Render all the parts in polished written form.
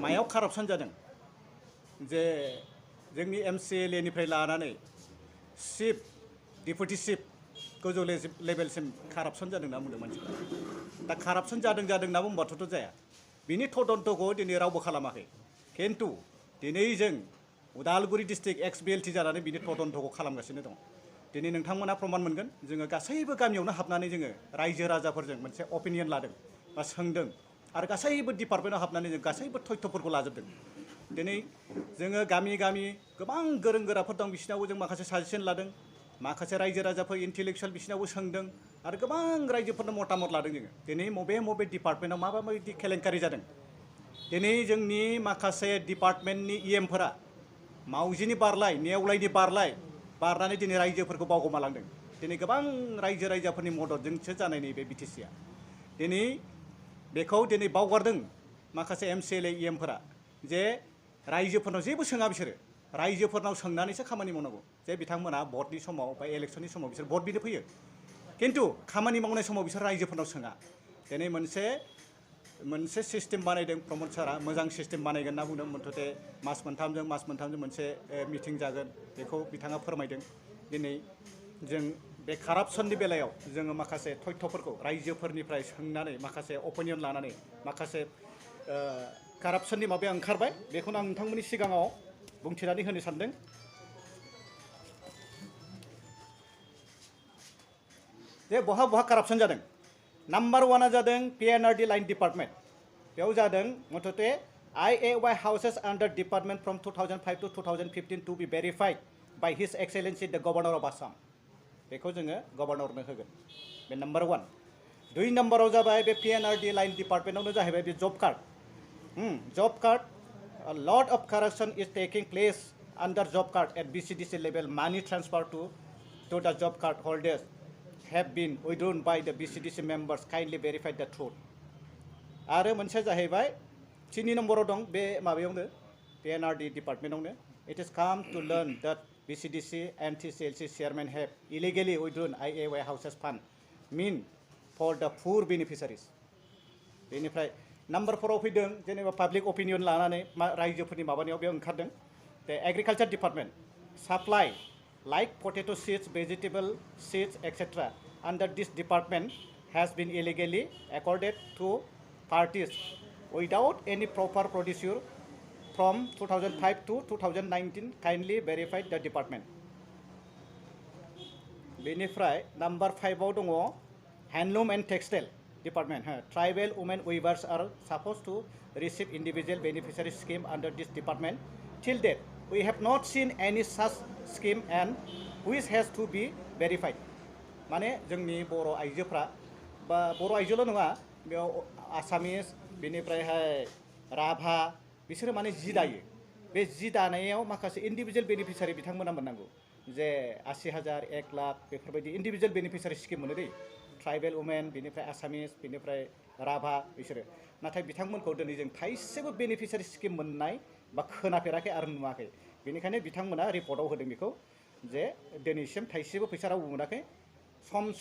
मायाव कारापसन जादों जे जोंनि MCLA निफ्राय लानानै चिफ डिपुटि चिफ गोजौ लेभेलसिम कारापसन जादों होनना बुंदों मानसिफ्रा दा कारापसन जादों होनना बुंबाथ' जाया बिनि तदन्तखौ दिनै रावबो खालामाखै खिन्थु दिनै जों उदालगुरि डिस्ट्रिक्ट एक्स BLT जानानै बिनि तदन्तखौ खालामगासिनो दं दिनै नोंथांमोना प्रमान मोनगोन जोङो गासैबो गामियावनो हाबनानै जोङो रायजो राजाफोरजों मोनसे अपिनियन लादों बा सोंदों आरो गासैबो डिपार्टमेन्टआव हाबनानै जों गासैबो तथ्यफोरखौ लाजोबदों दिनै जोङो गामि गामि गोबां गोरों गोराफोर दं बिसिनावबो जों माखासे साजेसन लादों माखासे रायजो राजाफोर इन्टेलेक्सुवेल बिसिनावबो सोंदों आरो गोबां रायजोफोरनो मतामत लादों जोङो दिनै बबे डिपार्टमेन्टआव माबायदि केलेंकारि जादों दिनै जोंनि माखासे डिपार्टमेन्टनि EMफोरा मावजिनि बारलाय नेवलायनि बारनानै दिनै रायजोफोरखौ बावगोमालांदों दिनै गोबां रायजो राजाफोरनि मददजोंसो जानाय नैबे BTCआ दिनै बेखौ दिनै बावगारदों माखासे MCLA EMफोरा जे रायजोफोरनाव जेबो सोङा बिसोरो रायजोफोरनाव सोंनानैसो खामानि मावनांगौ जे बिथांमोना भटनि समाव बा इलेक्सननि समाव बिसोर भट बिनो फैयो खिन्थु खामानि मावनाय समाव बिसोर रायजोफोरनाव सोङा दिनै मोनसे सिस्टेम बानायदों प्रमद सारा मोजां सिस्टेम बानायगोन होनना बुंदों मथथे मास मोनथामजों मोनसे मिटिं जागोन बेखौ बिथाङा फोरमायदों दिनै जों बे कारापसननि बेलायाव जोङो माखासे तथ्यफोरखौ रायजोफोरनिफ्राय सोंनानै माखासे अपिनियन लानानै माखासे कारापसननि माबाया ओंखारबाय बेखौनो आं नोंथांमोननि सिगाङाव बुंथिनानै होनो सानदों जे बहा कारापसन जादों नम्बर 1 जादों PNRD लाइन डिपार्टमेन्ट बेयाव जादों मथथे IAY houses under department from 2005 to 2015 to be verified by his excellency the governor of Assam बेखौ जोङो गवर्नरनो होगोन बे नम्बर 1 2 नम्बराव जाबाय बे PNRD लाइन डिपार्टमेन्टआवनो जाहैबाय बे जब card a lot of corruption is taking place under job card at BCDC level. Money transfer to the job card holders have been withdrawn by the BCDC members. Kindly verify the truth. आरो मोनसे जाहैबाय 3 नम्बराव दं बे माबायावनो PNRD डिपार्टमेन्टआवनो it is come to learn that BCDC and TCLC chairman have illegally withdrawn IAY houses fund mean for the poor beneficiaries. बेनिफ्राय number 4आव फैदों जेनेबा पाब्लिक अपिनियन लानानै रायजोफोरनि माबानायाव बेयाव ओंखारदों the agriculture department supply like potato seeds vegetable seeds etcetera under this department has been illegally accorded to parties without any proper procedure from 2005 to 2019 kindly verified the department. बेनिफ्राय number 5आव दङ handloom and textile department. Tribal women weavers are supposed to receive individual beneficiary scheme under this department. Till date, we have not seen any such scheme and which has to be verified. माने जोंनि बर' आइजोफ्रा बा बर' आइजोल' नङा बेयाव आसामिस बेनिफ्रायहाय राभा बिसोरो माने जि दायो बे जि दानायाव माखासे इन्डिभिजुवेल बेनिफिसियारि बिथांमोना मोननांगौ जे 80,000 1 लाख बेफोरबायदि इन्डिभिजुवेल बेनिफिसियारि स्किम मोनो दै ट्राइबेल वुमेन बेनिफ्राय आसामिस बेनिफ्राय राभा बिसोरो नाथाय बिथांमोनखौ दिनै जों थाइसेबो बेनिफिसियारि स्किम मोननाय बा खोनाफेराखै आरो नुवाखै बेनिखायनो बिथांमोना रिपर्टआव होदों बेखौ जे दिनैसिम थाइसेबो फैसा रावबो मोनाखै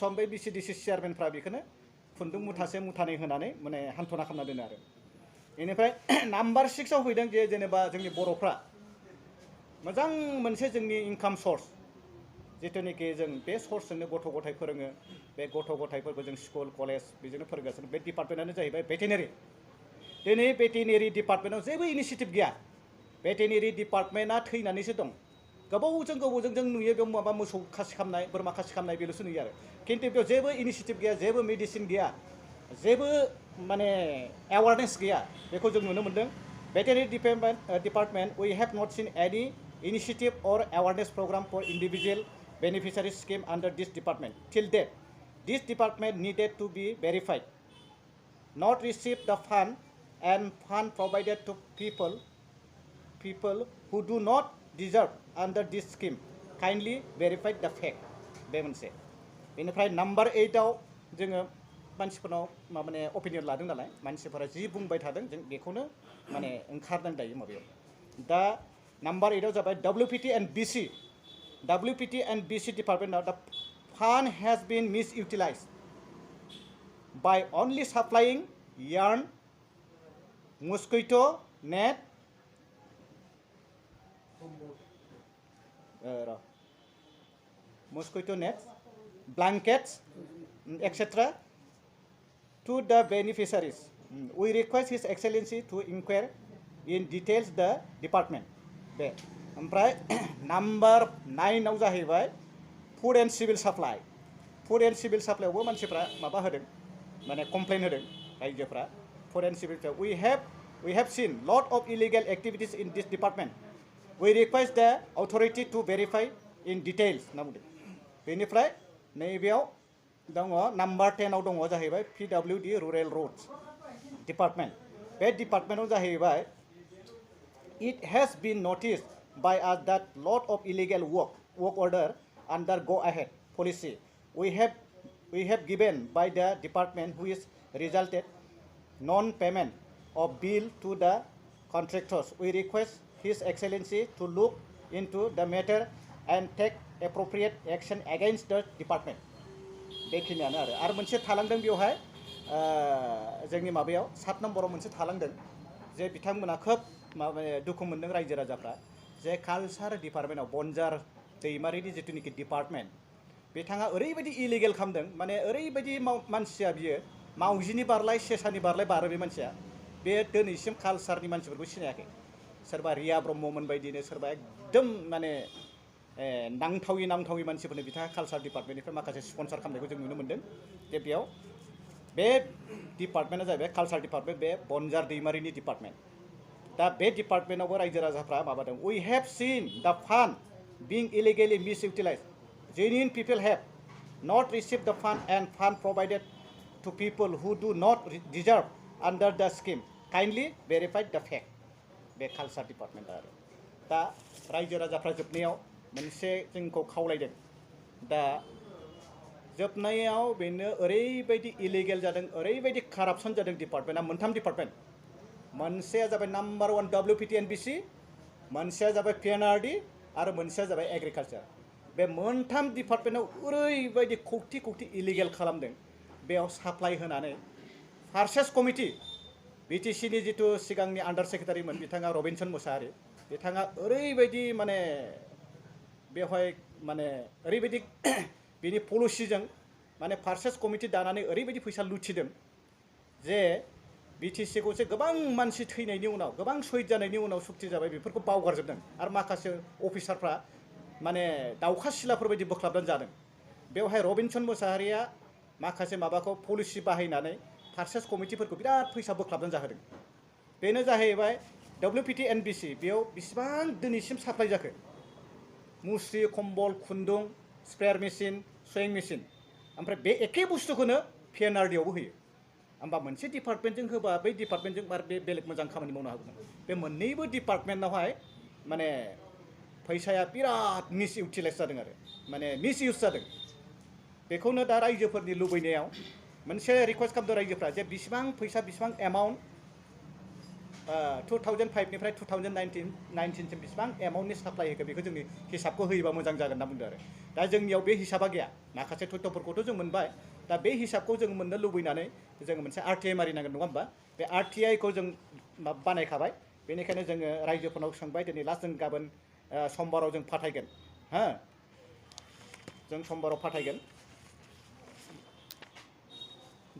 सम बे BCDC चेयारमेनफ्रा बेखौनो खुन्दुं मुथासे मुथानै होनानै माने हान्थना खालामना दोनो आरो बेनिफ्राय नम्बर 6आव फैदों जे जेनेबा जोंनि बर'फ्रा मोजां मोनसे जोंनि इनकाम सर्स जितुनिखि जों बे सर्सजोंनो गथ' गथाय फोरोङो बे गथ' गथायफोरखौ जों स्कुल कलेज बेजोंनो फोरोंगासिनो बे डिपार्टमेन्टआनो जाहैबाय भेटेनारि दिनै भेटेनारि डिपार्टमेन्टआव जेबो इनिसिएटिभ गैया भेटेनारि डिपार्टमेन्टआ थैनानैसो दं गोबावजों जों नुयो बेयाव माबा मोसौ खासि खालामनाय बोरमा खासि खालामनाय बेल'सो नुयो आरो खिन्थु बेयाव जेबो इनिसिएटिभ गैया जेबो मेडिसिन गैया जेबो माने एवारनेस गैया बेखौ जों नुनो मोन्दों भेटेनारि department we have not seen any initiative or awareness program for individual beneficiary scheme under this department. Till date, this department needed to be verified, not receive the fund and fund provided to people who do not deserve under this scheme. Kindly verify the fact. बे मोनसे बेनिफ्राय number 8आव जोङो मानसिफोरनाव माने opinion लादों नालाय मानसिफोरा जि बुंबाय थादों जों बेखौनो माने ओंखारदों दायो माबायाव दा नम्बर 8आव जाबाय WPT and BC department. Now the fund has been misutilized by only supplying yarn, mosquito net mosquito nets, blankets, etc. to the beneficiaries. We request His Excellency to inquire in details the department. बे ओमफ्राय number 9 आव जाहैबाय food and civil supply. Food and सिभिल साप्लाइआवबो मानसिफ्रा माबा होदों माने कमप्लेन होदों रायजोफ्रा food and civil we have seen lot of illegal activities in this department. We request the authority to verify in details होनना बुंदों। बेनिफ्राय नैबेयाव दङ नाम्बार 10 आव दङ जाहैबाय PWD रुरेल रोड्स डिपार्टमेन्ट। बे डिपार्टमेन्टआव जाहैबाय it has been noticed by us that lot of illegal work order under go ahead policy we have given by the department which resulted non payment of bill to the contractors. We request His Excellency to look into the matter and take appropriate action against the department. बेखिनियानो आरो मोनसे थालांदों बेवहाय जोंनि माबायाव 7 नम्बराव मोनसे थालांदों जे बिथांमोना खोब माबा दुखु मोनदों रायजो राजाफ्रा जे कालचार डिपार्टमेन्टआव बनजार दैमारिनि जिथुनिखि डिपार्टमेन्ट बिथाङा ओरैबायदि इलिगेल खालामदों माने ओरैबायदि मानसिया बियो मावजिनि बारलाय सेसानि बारलाय बारो बे मानसिया बे दिनैसिम कालचारनि मानसिफोरखौ सिनायाखै सोरबा रिया ब्रह्ममोन बायदिनो सोरबा एकदम माने नांथावि मानसिफोरनो बिथाङा कालचार डिपार्टमेन्टनिफ्राय माखासे स्पन्सर खालामनायखौ जों नुनो मोन्दों जे बेयाव बे डिपार्टमेन्टआ जाहैबाय कालचार डिपार्टमेन्ट बे बनजार दैमारिनि डिपार्टमेन्ट दा बे डिपार्टमेन्टआवबो रायजो राजाफ्रा माबादों we have seen the fund being illegally misutilized. Genuine people have not received the fund and fund provided to people who do not deserve under the scheme. Kindly verify the fact. बे culture department आरो दा रायजो राजाफ्रा जोबनायाव मोनसे जोंखौ खावलायदों दा जोबनायाव बेनो ओरैबायदि इलिगेल जादों ओरैबायदि कारापसन जादों डिपार्टमेन्टआ मोनथाम डिपार्टमेन्ट मोनसेया जाबाय नाम्बार 1 WPTNBC मोनसेया जाबाय PNRD आरो मोनसेया जाबाय एग्रिकालचार बे मोनथाम डिपार्टमेन्टआव ओरैबायदि खौथि इलिगेल खालामदों बेयाव साप्लाइ होनानै फार्सेस कमिटि BTCनि जिथु सिगांनि आन्डार सेक्रेटारिमोन बिथाङा रबिनसन मुसाहारि बिथाङा ओरैबायदि माने बेवहाय माने ओरैबायदि बिनि पलिसिजों माने फार्सेस कमिटि दानानै ओरैबायदि फैसा लुथिदों जे BTCखौ गोबां मानसि थैनायनि उनाव गोबां शहीद जानायनि उनाव सुक्ति जाबाय बेफोरखौ बावगारजोबदों आरो माखासे अफिसारफ्रा माने दाउखा सिलाफोर बायदि बोख्लाबनानै जादों बेवहाय रबिनसन मुसाहारिया माखासे माबाखौ पलिसि बाहायनानै फार्सेस कमिटिफोरखौ बिराद फैसा बोख्लाबनानै जाहोदों बेनो जाहैबाय WPTNBC बेयाव बेसेबां दिनैसिम साप्लाइ जाखो मुस्रि कम्बल खुन्दुं स्प्रेयार मेसिन सुइं मेसिन ओमफ्राय बे एखे बुस्थुखौनो PNRDआवबो होयो होमबा मोनसे डिपार्टमेन्टजों होबा बै डिपार्टमेन्टजों आरो बे बेलेग मोजां खामानि मावनो हागौमोन बे मोननैबो डिपार्टमेन्टआवहाय माने फैसाया बिराद मिस इउटिलाइज जादों आरो माने मिस इउज जादों बेखौनो दा रायजोफोरनि लुबैनायाव मोनसे रिक्वेस्ट खालामदों रायजोफ्रा जे बिसिबां फैसा बिसिबां एमाउन्ट 2005 निफ्राय 2019 सिम बिसिबां एमाउन्टनि साप्लाइ होखो बेखौ जोंनि हिसाबखौ होयोबा मोजां जागोन होनना बुंदों आरो दा जोंनियाव बे हिसाबा गैया माखासे तथ्यफोरखौथ' जों मोनबाय दा बे हिसाबखौ जों मोननो लुबैनानै जों मोनसे RTI मारिनांगोन नङा होमबा बे RTIखौ जों बानायखाबाय बेनिखायनो जोङो रायजोफोरनाव सोंबाय दिनै लास्ट जों गाबोन समबाराव जों फाथायगोन हा जों समबाराव फाथायगोन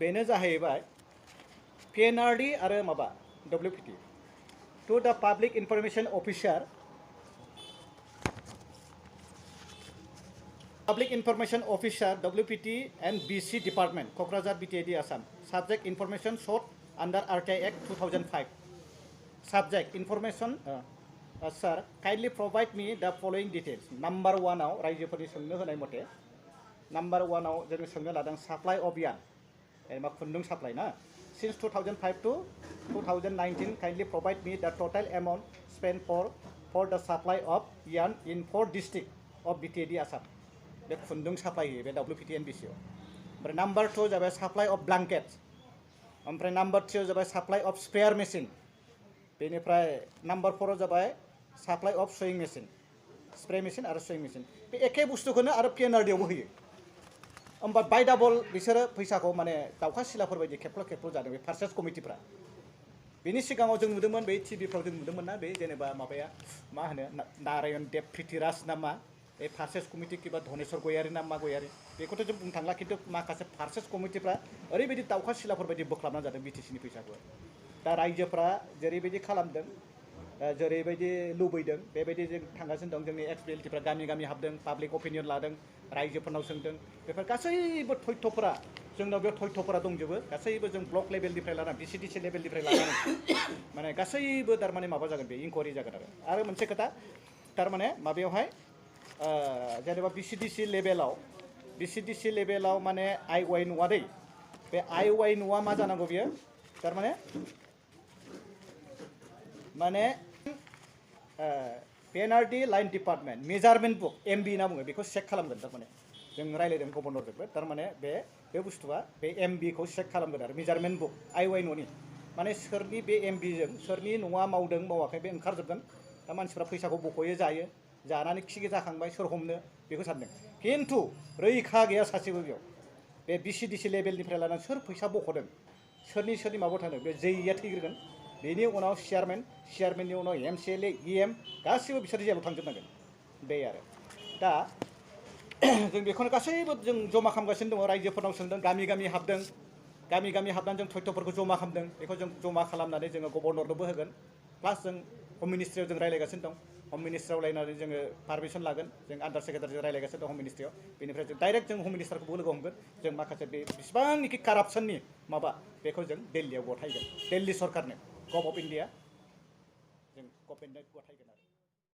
बेनो जाहैबाय PNRD आरो माबा WPT to the public information officer WPT and BC department Kokrazar BTAD Assam subject information sought under RTI Act 2005 subject information sir kindly provide me the following details number 1 आव रायजोफोरनि सोंनो होनाय मथे number 1 आव जों सोंनो लादों supply of yarn एबा खुन्दुं साप्लाइ ना since 2005 to 2019 kindly provide me the total amount spent for the supply of yarn in 4 districts of BTAD Assam बे खुन्दुं साप्लाइ होयो बे WPTNBC आव ओमफ्राय नाम्बार 2 जाबाय साप्लाइ अफ ब्लांकेट्स ओमफ्राय नाम्बार 3 आव जाबाय साप्लाइ अफ स्पेयार मेसिन बेनिफ्राय नाम्बार 4 आव जाबाय supply of sewing machine spray machine आरो सुइं मेसिन बे एखे बुस्थुखौनो आरो PNRDआवबो होयो होमबा बाय डाबल बिसोरो फैसाखौ माने दाउखा सिलाफोर बायदि खेबफ्ल' जादों बे फार्सेस कमिटिफ्रा बेनि सिगाङाव जों नुदोंमोन बे टिभिफ्राव जों नुदोंमोन ना बे जेनेबा माबाया मा होनो नारायण देब प्रिथिराज ना मा बे फार्सेस कमिटि किबा धनेश्वर गयारि ना मा गयारि बेखौथ' जों बुंनो थांला खिन्थु माखासे फार्सेस कमिटिफ्रा ओरैबायदि दाउखा सिलाफोर बायदि बोख्लाबना जादों बिटिसिनि फैसाखौ दा रायजोफ्रा जेरैबायदि खालामदों जेरैबायदि लुबैदों बेबायदि जों थांगासिनो दं जोंनि एक्सपिएलटिफ्रा गामि गामि हाबदों पाब्लिक अपिनियन लादों रायजोफोरनाव सोंदों बेफोर गासैबो तथ्यफोरा जोंनाव बे तथ्यफोरा दंजोबो गासैबो जों ब्लक लेभेलनिफ्राय लानानै बिसिडिसि लेभेलनिफ्राय लानानै माने गासैबो थारमाने माबा जागोन बे इनकुवारि जागोन आरो मोनसे खोथा थारमाने माबायावहाय जेनेबा बिसिडिसि लेभेलाव माने आइ वाइ नुवा दै बे आइ वाइ नुवा मा जानांगौ बियो थारमाने माने penalty line department measurement book MB होनना बुङो बेखौ चेक खालामगोन थारमाने जों रायलायदों गभर्नरजोंबो थारमाने बे बुस्थुआ बे एमबिखौ चेक खालामगोन आरो मेजारमेन्ट बुक आइ वाइ न'नि माने सोरनि बे एमबिजों सोरनि न'आ मावदों मावाखै बे ओंखारजोबगोन दा मानसिफ्रा फैसाखौ बख'यो जायो जानानै खिगे जाखांबाय सोर हमनो बेखौ सानदों खिन्थु रैखा गैया सासेबो बेयाव बे बिसिडिसि लेभेलनिफ्राय लानानै सोर फैसा बख'दों सोरनि माबायाव थांदों बे जैया थैग्रोगोन बेनि उनाव चेयारमेननि उनाव एमसिएलए इएम गासिबो बिसोर जेलाव थांजोबनांगोन बे आरो दा जों बेखौनो गासैबो जों जमा खालामगासिनो दङ रायजोफोरनाव सोंदों गामि गामि हाबदों गामि गामि हाबनानै जों तथ्यफोरखौ जमा खालामदों बेखौ जों जमा खालामनानै जोङो गभर्नरनोबो होगोन प्लास जों हम मिनिस्ट्रियाव जों रायलायगासिनो दं हम मिनिस्ट्रियाव रायलायनानै जोङो पारमिसन लागोन जों आन्डार सेक्रेटारिजों रायलायगासिनो दं हम मिनिस्ट्रियाव बेनिफ्राय जों डाइरेक्ट जों हम मिनिस्टारखौबो लोगो हमगोन जों माखासे बे बिसिबांनिखि कारापसननि माबा बेखौ जों दिल्लीयाव गथायगोन दिल्ली सरकारनो गभ अफ इन्डिया जों गभर्नमेन्टनो गथायगोन आरो